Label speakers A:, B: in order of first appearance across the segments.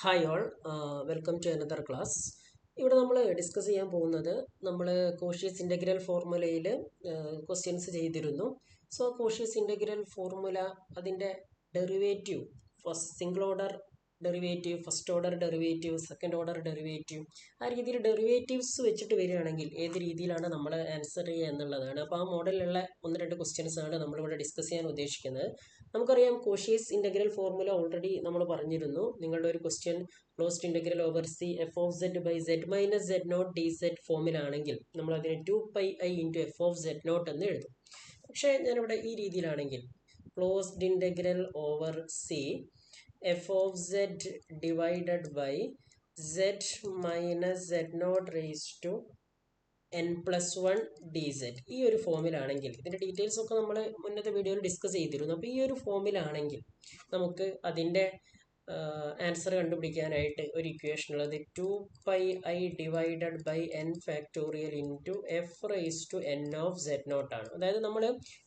A: Hi all, welcome to another class. ഇവിടെ നമ്മൾ discuss ചെയ്യാൻ പോകുന്നത് നമ്മൾ കോഷ്യസ് ഇൻ്റഗ്രൽ ഫോർമുലയിൽ ക്വസ്റ്റ്യൻസ് ചെയ്തിരുന്നു. സോ കോഷ്യസ് ഇൻ്റഗ്രൽ ഫോർമുല അതിൻ്റെ derivative single order derivative, first order derivative, second order derivative, ആ രീതിയിൽ ഡെറിവേറ്റീവ്സ് വെച്ചിട്ട് വരികയാണെങ്കിൽ ഏത് രീതിയിലാണ് നമ്മൾ ആൻസർ ചെയ്യുക എന്നുള്ളതാണ്. അപ്പോൾ ആ മോഡലിലുള്ള ഒന്ന് രണ്ട് ക്വസ്റ്റ്യൻസ് ആണ് നമ്മളിവിടെ ഡിസ്കസ് ചെയ്യാൻ ഉദ്ദേശിക്കുന്നത്. നമുക്കറിയാം കോഷ്യസ് ഇൻ്റഗ്രൽ ഫോർമുല ഓൾറെഡി നമ്മൾ പറഞ്ഞിരുന്നു. നിങ്ങളുടെ ഒരു question closed integral over C F of Z by Z minus Z naught D Z ഫോമിലാണെങ്കിൽ നമ്മൾ അതിനെ 2πi into F of Z naught എന്ന് എഴുതും. പക്ഷേ ഞാനിവിടെ ഈ രീതിയിലാണെങ്കിൽ closed integral over C F of Z divided by Z minus Z naught raise to n+1 dz ഈ ഒരു ഫോമിലാണെങ്കിൽ, ഇതിൻ്റെ ഡീറ്റെയിൽസ് ഒക്കെ നമ്മൾ മുന്നത്തെ വീഡിയോയിൽ ഡിസ്കസ് ചെയ്തിരുന്നു. അപ്പോൾ ഈ ഒരു ഫോമിലാണെങ്കിൽ നമുക്ക് അതിൻ്റെ ആൻസർ കണ്ടുപിടിക്കാനായിട്ട് ഒരു ഇക്വേഷൻ ഉള്ളത് 2πi divided by n factorial into F raise to n of Z naught ആണ്. അതായത് നമ്മൾ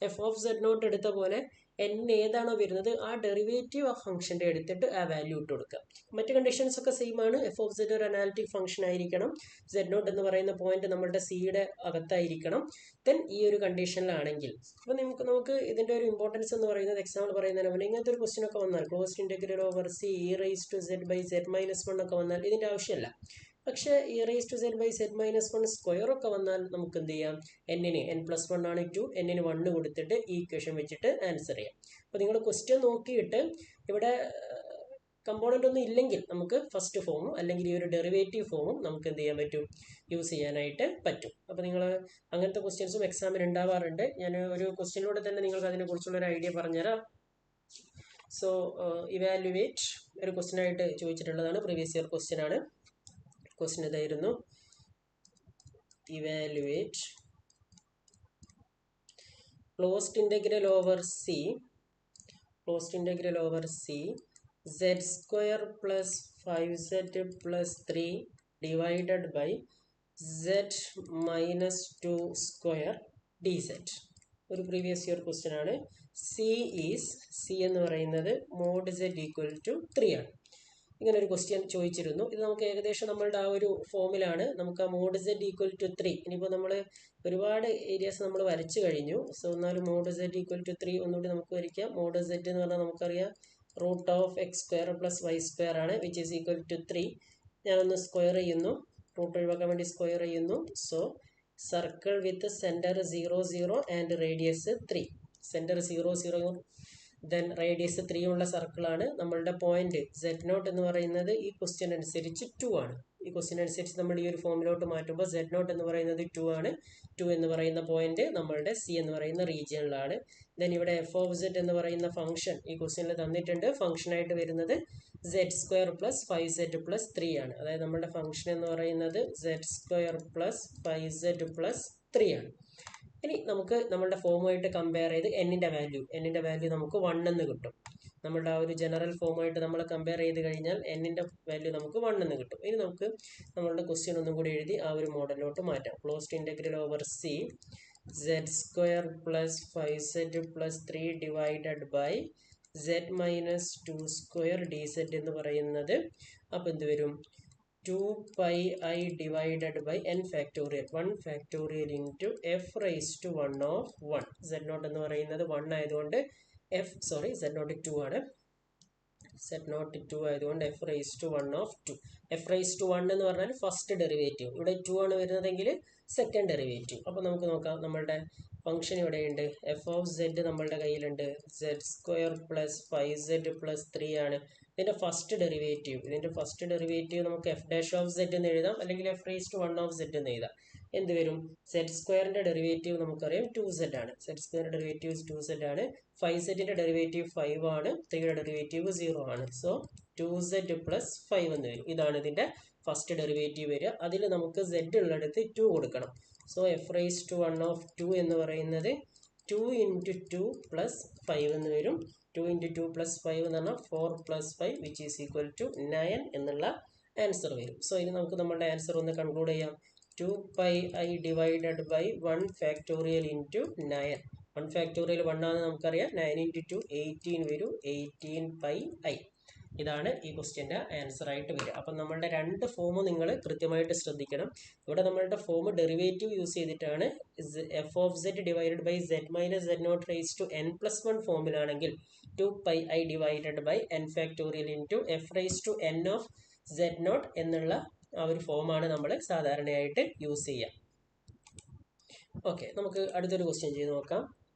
A: എഫ് ഓഫ് സെഡ് നോട്ട് എടുത്ത പോലെ n ഏതാണോ വരുന്നത് ആ ഡെറിവേറ്റീവ് ആ ഫംഗ്ഷൻ്റെ എടുത്തിട്ട് ആ വാല്യൂ ഇട്ട് കൊടുക്കുക. മറ്റ് കണ്ടീഷൻസ് ഒക്കെ സെയിം ആണ്. എഫ് ഓഫ് സെഡ് ഒരു അനാലിറ്റിക് ഫംഗ്ഷൻ ആയിരിക്കണം. സെഡ് നോട്ട് എന്ന് പറയുന്ന പോയിന്റ് നമ്മളുടെ സിയുടെ അകത്തായിരിക്കണം. ദെൻ ഈ ഒരു കണ്ടീഷനിലാണെങ്കിൽ അപ്പോൾ നമുക്ക് ഇതിൻ്റെ ഒരു ഇമ്പോർട്ടൻസ് എന്ന് പറയുന്നത്, എക്സാമ്പിൾ പറയുന്നതിന് മുന്നേ ഇങ്ങനത്തെ ഒരു ക്വസ്റ്റ്യൻ ഒക്കെ വന്നാൽ closed integral over C E raise to Z by Z minus 1 ഒക്കെ വന്നാൽ ഇതിൻ്റെ ആവശ്യമില്ല. പക്ഷേ E raise to Z by Z minus 1 square ഒക്കെ വന്നാൽ നമുക്ക് എന്ത് ചെയ്യാം, എന്നിന് n+1 ആണ് 2, എന്നിന് 1 കൊടുത്തിട്ട് ഈ ഇക്വേഷൻ വെച്ചിട്ട് ആൻസർ ചെയ്യാം. അപ്പോൾ നിങ്ങൾ ക്വസ്റ്റ്യൻ നോക്കിയിട്ട് ഇവിടെ കമ്പോണൻ്റ് ഒന്നും ഇല്ലെങ്കിൽ നമുക്ക് ഫസ്റ്റ് ഫോമും അല്ലെങ്കിൽ ഈ ഒരു ഡെറിവേറ്റീവ് ഫോമും നമുക്ക് എന്ത് ചെയ്യാൻ പറ്റും, യൂസ് ചെയ്യാനായിട്ട് പറ്റും. അപ്പോൾ നിങ്ങൾ അങ്ങനത്തെ ക്വസ്റ്റ്യൻസും എക്സാമിന് ഉണ്ടാവാറുണ്ട്. ഞാൻ ഒരു ക്വസ്റ്റ്യനിലൂടെ തന്നെ നിങ്ങൾക്ക് അതിനെക്കുറിച്ചുള്ളൊരു ഐഡിയ പറഞ്ഞുതരാം. സോ ഇവാലുവേറ്റ് ഒരു ക്വസ്റ്റ്യൻ ആയിട്ട് ചോദിച്ചിട്ടുള്ളതാണ്, പ്രീവിയസ് ഇയർ ക്വസ്റ്റ്യൻ ആണ്. ക്വസ്റ്റ്യൻ ഇതായിരുന്നു, evaluate closed integral over C z square plus 5z plus 3 divided by z minus 2 square dz. ഒരു പ്രീവിയസ് ഇയർ ക്വസ്റ്റ്യൻ ആണ്. സി എന്ന് പറയുന്നത് മോഡ് z ഈക്വൽ ടു 3 ആണ്. ഇങ്ങനെ ഒരു ക്വസ്റ്റ്യൻ ചോദിച്ചിരുന്നു. ഇത് നമുക്ക് ഏകദേശം നമ്മളുടെ ആ ഒരു ഫോമിലാണ്. നമുക്ക് ആ മോഡ് z ഈക്വൽ ടു 3, ഇനിയിപ്പോൾ നമ്മൾ ഒരുപാട് ഏരിയാസ് നമ്മൾ വരച്ചു കഴിഞ്ഞു. സോ എന്നാലും മോഡ് z ഈക്വൽ ടു 3 ഒന്നുകൂടി നമുക്ക് വരയ്ക്കാം. മോഡ് z എന്ന് പറഞ്ഞാൽ നമുക്കറിയാം root of X square plus Y square ആണ്, വിച്ച് ഈസ് ഈക്വൽ ടു 3. ഞാനൊന്ന് സ്ക്വയർ ചെയ്യുന്നു, റൂട്ട് ഒഴിവാക്കാൻ വേണ്ടി സ്ക്വയർ ചെയ്യുന്നു. So circle with centre 0 0 and radius 3. Centre 0 0 then radius 3 ഉള്ള സർക്കിളാണ്. നമ്മളുടെ പോയിന്റ് സെഡ് നോട്ട് എന്ന് പറയുന്നത് ഈ ക്വസ്റ്റ്യൻ അനുസരിച്ച് 2 ആണ്. ഈ ക്വസ്റ്റ്യൻ അനുസരിച്ച് നമ്മൾ ഈ ഒരു ഫോമിലോട്ട് മാറ്റുമ്പോൾ സെഡ് നോട്ട് എന്ന് പറയുന്നത് 2 ആണ്. 2 എന്ന് പറയുന്ന പോയിന്റ് നമ്മളുടെ സി എന്ന് പറയുന്ന റീജിയനിലാണ്. ദെൻ ഇവിടെ എഫ് ഓഫ് സെഡ് എന്ന് പറയുന്ന ഫംഗ്ഷൻ ഈ ക്വസ്റ്റ്യനിൽ തന്നിട്ടുണ്ട്. ഫംഗ്ഷനായിട്ട് വരുന്നത് Z square plus 5z plus 3 ആണ്. അതായത് നമ്മുടെ ഫംഗ്ഷൻ എന്ന് പറയുന്നത് Z square plus 5z plus 3 ആണ്. ഇനി നമുക്ക് നമ്മളുടെ ഫോമുമായിട്ട് കമ്പയർ ചെയ്ത് എന്നിൻ്റെ വാല്യൂ നമുക്ക് 1 എന്ന് കിട്ടും. നമ്മളുടെ ആ ഒരു ജനറൽ ഫോമുമായിട്ട് നമ്മൾ കമ്പയർ ചെയ്ത് കഴിഞ്ഞാൽ എന്നിൻ്റെ വാല്യൂ നമുക്ക് 1 എന്ന് കിട്ടും. ഇനി നമുക്ക് നമ്മളുടെ ക്വസ്റ്റ്യൻ ഒന്നും കൂടി എഴുതി ആ ഒരു മോഡലിലോട്ട് മാറ്റാം. Closed integral over C z square plus 5z plus 3 divided by z minus 2 square D Z എന്ന് പറയുന്നത് അപ്പോൾ എന്ത് വരും, 2πi divided by n factorial 1 factorial into f raised to 1 of 1. z not എന്ന് പറയുന്നത് 1 ആയതുകൊണ്ട് z നോട്ട് 2 ആണ്. z not 2 ആയതുകൊണ്ട് f raised to 1 of 2. f raised to 1 എന്ന് പറഞ്ഞാൽ ഫസ്റ്റ് ഡെറിവേറ്റീവ്, ഇവിടെ 2 ആണ് വരുന്നതെങ്കിൽ സെക്കൻഡ് ഡെറിവേറ്റീവ്. അപ്പോൾ നമുക്ക് നോക്കാം, നമ്മളുടെ ഫംഗ്ഷൻ ഇവിടെയുണ്ട്. എഫ് ഓഫ് സെഡ് നമ്മളുടെ കയ്യിലുണ്ട്. Z square plus 5z plus 3 ആണ് ഇതിൻ്റെ ഫസ്റ്റ് ഡെറിവേറ്റീവ്. നമുക്ക് എഫ് ഡാഷ് ഓഫ് സെഡ് എന്ന് എഴുതാം, അല്ലെങ്കിൽ F raise to 1 of Z എന്ന് എഴുതാം. എന്ത് വരും, സെഡ് സ്ക്വയറിൻ്റെ ഡെറിവേറ്റീവ് നമുക്കറിയാം 2z ആണ്. സെഡ് സ്ക്വയറിൻ്റെ ഡെറിവേറ്റീവ് 2z ആണ്. 5zൻ്റെ ഡെറിവേറ്റീവ് 5 ആണ്. 3യുടെ ഡെറിവേറ്റീവ് 0 ആണ്. സോ 2z പ്ലസ് 5 എന്ന് വരും. ഇതാണ് ഇതിൻ്റെ ഫസ്റ്റ് ഡെറിവേറ്റീവ് വരിക. അതിൽ നമുക്ക് z ഉള്ളിടത്ത് 2 കൊടുക്കണം. So F raise to 1 of 2 എന്ന് പറയുന്നത് 2 ഇൻറ്റു 2 പ്ലസ് 5 എന്ന് വരും. 2 ഇൻറ്റു 2 പ്ലസ് 5 എന്ന് പറഞ്ഞാൽ 4 plus 5 which is equal to 9 എന്നുള്ള ആൻസർ വരും. സോ ഇനി നമുക്ക് നമ്മുടെ ആൻസർ ഒന്ന് കൺക്ലൂഡ് ചെയ്യാം. 2πi divided by 1 factorial into 9. 1 factorial 1 ആണെന്ന് നമുക്കറിയാം. 9 ഇൻറ്റു 2 18 വരും. 18πi. ഇതാണ് ഈ ക്വസ്റ്റ്യൻ്റെ ആൻസർ ആയിട്ട് വരിക. അപ്പം നമ്മളുടെ രണ്ട് ഫോം നിങ്ങൾ കൃത്യമായിട്ട് ശ്രദ്ധിക്കണം. ഇവിടെ നമ്മളുടെ ഫോം ഡെറിവേറ്റീവ് യൂസ് ചെയ്തിട്ടാണ് F of Z divided by Z minus Z naught raise to N plus one ഫോമിലാണെങ്കിൽ 2πi divided by N factorial into F raise to N of Z naught എന്നുള്ള ആ ഒരു ഫോമാണ് നമ്മൾ സാധാരണയായിട്ട് യൂസ് ചെയ്യുക. Okay, നമുക്ക് അടുത്തൊരു ക്വസ്റ്റ്യൻ ചെയ്ത് നോക്കാം.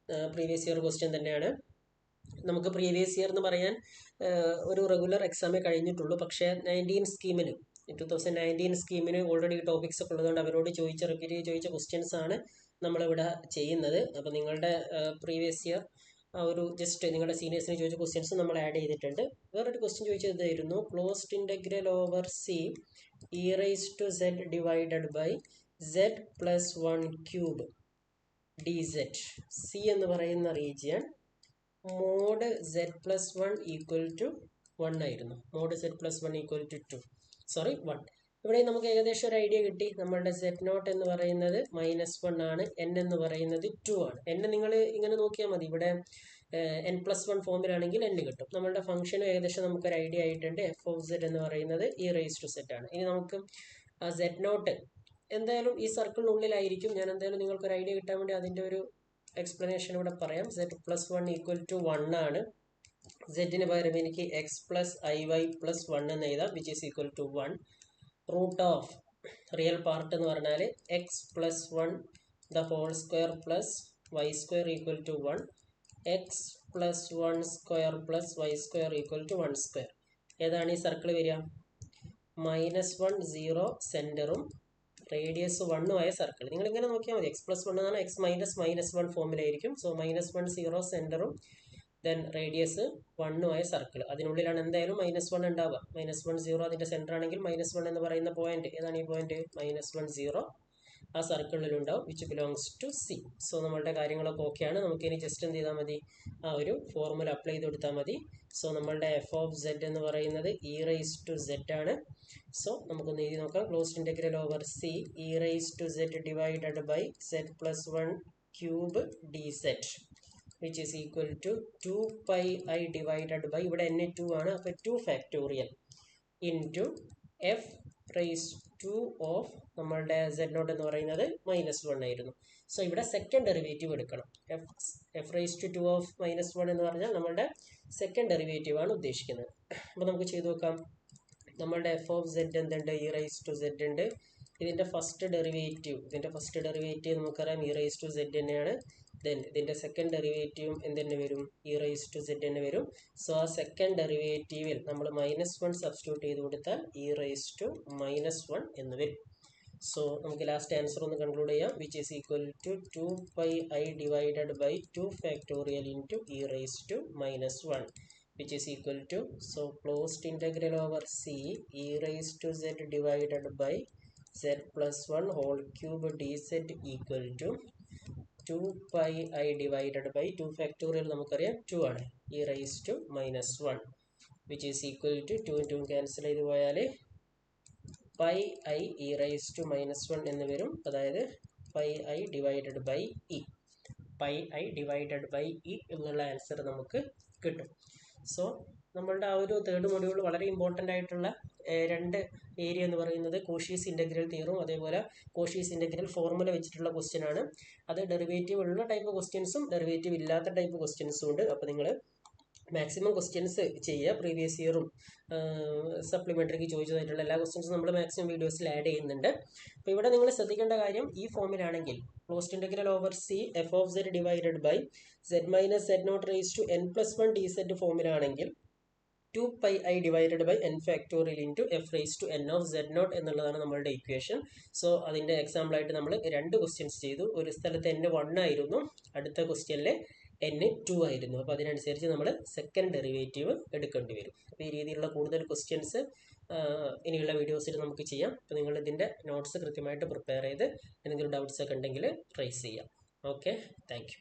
A: പ്രീവിയസ് ഇയർ ക്വസ്റ്റ്യൻ തന്നെയാണ്. നമുക്ക് പ്രീവിയസ് ഇയർ എന്ന് പറയാൻ ഒരു റെഗുലർ എക്സാമേ കഴിഞ്ഞിട്ടുള്ളൂ. പക്ഷേ 2019 സ്കീമിന് ഓൾറെഡി ടോപ്പിക്സ് ഒക്കെ ഉള്ളതുകൊണ്ട് അവരോട് റിപ്പീറ്റ് ചോദിച്ച ക്വസ്റ്റ്യൻസ് ആണ് നമ്മളിവിടെ ചെയ്യുന്നത്. അപ്പോൾ നിങ്ങളുടെ പ്രീവിയസ് ഇയർ ആ ഒരു ജസ്റ്റ് നിങ്ങളുടെ സീനിയേഴ്സിന് ചോദിച്ച ക്വസ്റ്റ്യൻസ് നമ്മൾ ആഡ് ചെയ്തിട്ടുണ്ട്. വേറൊരു ക്വസ്റ്റ്യൻ ചോദിച്ചതായിരുന്നു closed integral over C E raise to Z divided by Z plus 1 cube D Z. C എന്ന് പറയുന്ന region mod Z plus 1 equal to 1 ആയിരുന്നു. Mod Z plus 1 equal to 1. ഇവിടെ നമുക്ക് ഏകദേശം ഒരു ഐഡിയ കിട്ടി. നമ്മളുടെ സെഡ് നോട്ട് എന്ന് പറയുന്നത് -1 ആണ്, എൻ എന്ന് പറയുന്നത് 2 ആണ്. എന്നെ നിങ്ങൾ ഇങ്ങനെ നോക്കിയാൽ മതി. ഇവിടെ n+1 ഫോമിലാണെങ്കിൽ n കിട്ടും. നമ്മളുടെ ഫംഗ്ഷനും ഏകദേശം നമുക്കൊരു ഐഡിയ ആയിട്ടുണ്ട്. എഫ് ഓഫ് സെഡ് എന്ന് പറയുന്നത് ഇ റൈസ് ടു സെഡ് ആണ്. ഇനി നമുക്ക് ആ സെഡ് നോട്ട് എന്തായാലും ഈ സർക്കിളിനുള്ളിലായിരിക്കും. ഞാൻ എന്തായാലും നിങ്ങൾക്കൊരു ഐഡിയ കിട്ടാൻ വേണ്ടി അതിൻ്റെ ഒരു എക്സ്പ്ലനേഷൻ ഇവിടെ പറയാം. z+1 ഈക്വൽ ടു 1 ആണ്. സെഡിന് പകരം എനിക്ക് x+iy+1 എന്ന് എഴുതാം, which is equal to 1. Root of real part എന്ന് പറഞ്ഞാൽ x+1 the whole square plus Y square equal to 1. x+1 square plus Y square equal to 1 square. ഏതാണ് ഈ സർക്കിൾ വരിക? -1 0 സെൻറ്ററും റേഡിയസ് 1 ആയ സർക്കിൾ. നിങ്ങൾ ഇങ്ങനെ നോക്കിയാൽ മതി. x+1 എന്നാണ് x -1 ഫോമിലായിരിക്കും. സോ -1 0 സെൻറ്ററും ദെൻ റേഡിയസ് 1 ആയ സർക്കിൾ. അതിനുള്ളിലാണ് എന്തായാലും -1 ഉണ്ടാവുക. -1 0 അതിൻ്റെ സെൻറ്റർ ആണെങ്കിൽ -1 എന്ന് പറയുന്ന പോയിന്റ് ഏതാണ്? ഈ പോയിന്റ് -1 0 ആ സർക്കിളിലുണ്ടാവും, which belongs to C. So നമ്മളുടെ കാര്യങ്ങളൊക്കെ ഓക്കെയാണ്. നമുക്കിനി ജസ്റ്റ് എന്ത് ചെയ്താൽ മതി? ആ ഒരു ഫോർമുല അപ്ലൈ ചെയ്ത് കൊടുത്താൽ മതി. സോ നമ്മളുടെ എഫ് ഓഫ് സെഡ് എന്ന് പറയുന്നത് ഇ റൈസ് ടു സെഡ് ആണ്. സോ നമുക്കൊന്ന് എഴുതി നോക്കാം. Closed integral over C E raise to Z divided by Z plus 1 cube D Z, which is equal to 2πi divided by, ഇവിടെ n 2 ആണ്, അപ്പോൾ 2 factorial into F raise two of നമ്മളുടെ Z naught എന്ന് പറയുന്നത് -1 ആയിരുന്നു. So ഇവിടെ second derivative എടുക്കണം. F raise to 2 of -1 എന്ന് പറഞ്ഞാൽ നമ്മളുടെ സെക്കൻഡ് ഡെറിവേറ്റീവ് ആണ് ഉദ്ദേശിക്കുന്നത്. അപ്പോൾ നമുക്ക് ചെയ്തു നോക്കാം. നമ്മളുടെ എഫ് ഓഫ് സെഡ് എന്തുണ്ട്? ഇ റൈസ് ടു സെഡ് ഉണ്ട്. ഇതിൻ്റെ ഫസ്റ്റ് ഡെറിവേറ്റീവ് നമുക്കറിയാം ഇ റൈസ് ടു സെഡ് തന്നെയാണ്. ദെൻ ഇതിൻ്റെ സെക്കൻഡ് ഡെറിവേറ്റീവും എന്ത് തന്നെ വരും? ഇ റൈസ് ടു സെഡ് തന്നെ വരും. സോ ആ സെക്കൻഡ് ഡെറിവേറ്റീവിൽ നമ്മൾ -1 സബ്സ്റ്റിറ്റ്യൂട്ട് ചെയ്ത് കൊടുത്താൽ ഇ റൈസ് ടു -1 എന്ന് വരും. സോ നമുക്ക് ലാസ്റ്റ് ആൻസർ ഒന്ന് കൺക്ലൂഡ് ചെയ്യാം, which is equal to 2πi divided by 2 factorial into E raise to -1, which is equal to, so closed integral over c e raised to z divided by z plus 1 whole cube dz equal to 2πi divided by 2 factorial നമുക്കറിയാം 2 ആണ്, e raised to -1, which is equal to 2 2 cancel ചെയ്ത് പോയാൽ pi I e raised to -1 എന്ന് വരും. അതായത് pi I divided by e, pi I divided by e എന്നുള്ള answer നമുക്ക് കിട്ടും. സോ നമ്മളുടെ ആ ഒരു തേർഡ് മൊഡ്യൂൾ വളരെ ഇമ്പോർട്ടൻ്റ് ആയിട്ടുള്ള രണ്ട് ഏരിയ എന്ന് പറയുന്നത് കോഷീസ് ഇൻ്റഗ്രൽ തിയറും അതേപോലെ കോഷീസ് ഇൻ്റഗ്രൽ ഫോർമുല വെച്ചിട്ടുള്ള ക്വസ്റ്റ്യൻ ആണ്. അത് ഡെറിവേറ്റീവ് ഉള്ള ടൈപ്പ് ക്വസ്റ്റ്യൻസും ഡെറിവേറ്റീവ് ഇല്ലാത്ത ടൈപ്പ് ക്വസ്റ്റ്യൻസും ഉണ്ട്. അപ്പോൾ നിങ്ങൾ മാക്സിമം ക്വസ്റ്റ്യൻസ് ചെയ്യുക. പ്രീവിയസ് ഇയറും സപ്ലിമെൻ്ററിക്ക് ചോദിച്ചതായിട്ടുള്ള എല്ലാ ക്വസ്റ്റ്യൻസും നമ്മൾ മാക്സിമം വീഡിയോസിൽ ആഡ് ചെയ്യുന്നുണ്ട്. അപ്പോൾ ഇവിടെ നിങ്ങൾ ശ്രദ്ധിക്കേണ്ട കാര്യം, ഈ ഫോമിലാണെങ്കിൽ closed integral over C F of Z divided by Z minus Z naught raise to n+1 D Z ഫോമിലാണെങ്കിൽ 2πi divided by n factorial into F raise to n of Z naught എന്നുള്ളതാണ് നമ്മളുടെ equation. So അതിൻ്റെ എക്സാമ്പിളായിട്ട് നമ്മൾ രണ്ട് questions ചെയ്തു. ഒരു സ്ഥലത്ത് n 1 ആയിരുന്നു, അടുത്ത ക്വസ്റ്റ്യനിൽ n 2 ആയിരുന്നു. അപ്പോൾ അതിനനുസരിച്ച് നമ്മൾ സെക്കൻഡ് ഡെറിവേറ്റീവ് എടുക്കേണ്ടി വരും. അപ്പോൾ ഈ രീതിയിലുള്ള കൂടുതൽ ക്വസ്റ്റ്യൻസ് ഇനിയുള്ള വീഡിയോസിൽ നമുക്ക് ചെയ്യാം. അപ്പോൾ നിങ്ങൾ ഇതിൻ്റെ നോട്ട്സ് കൃത്യമായിട്ട് പ്രിപ്പയർ ചെയ്ത് എന്തെങ്കിലും ഡൗട്ട്സ് ഒക്കെ ഉണ്ടെങ്കിൽ റൈസ് ചെയ്യാം. Okay, thank you.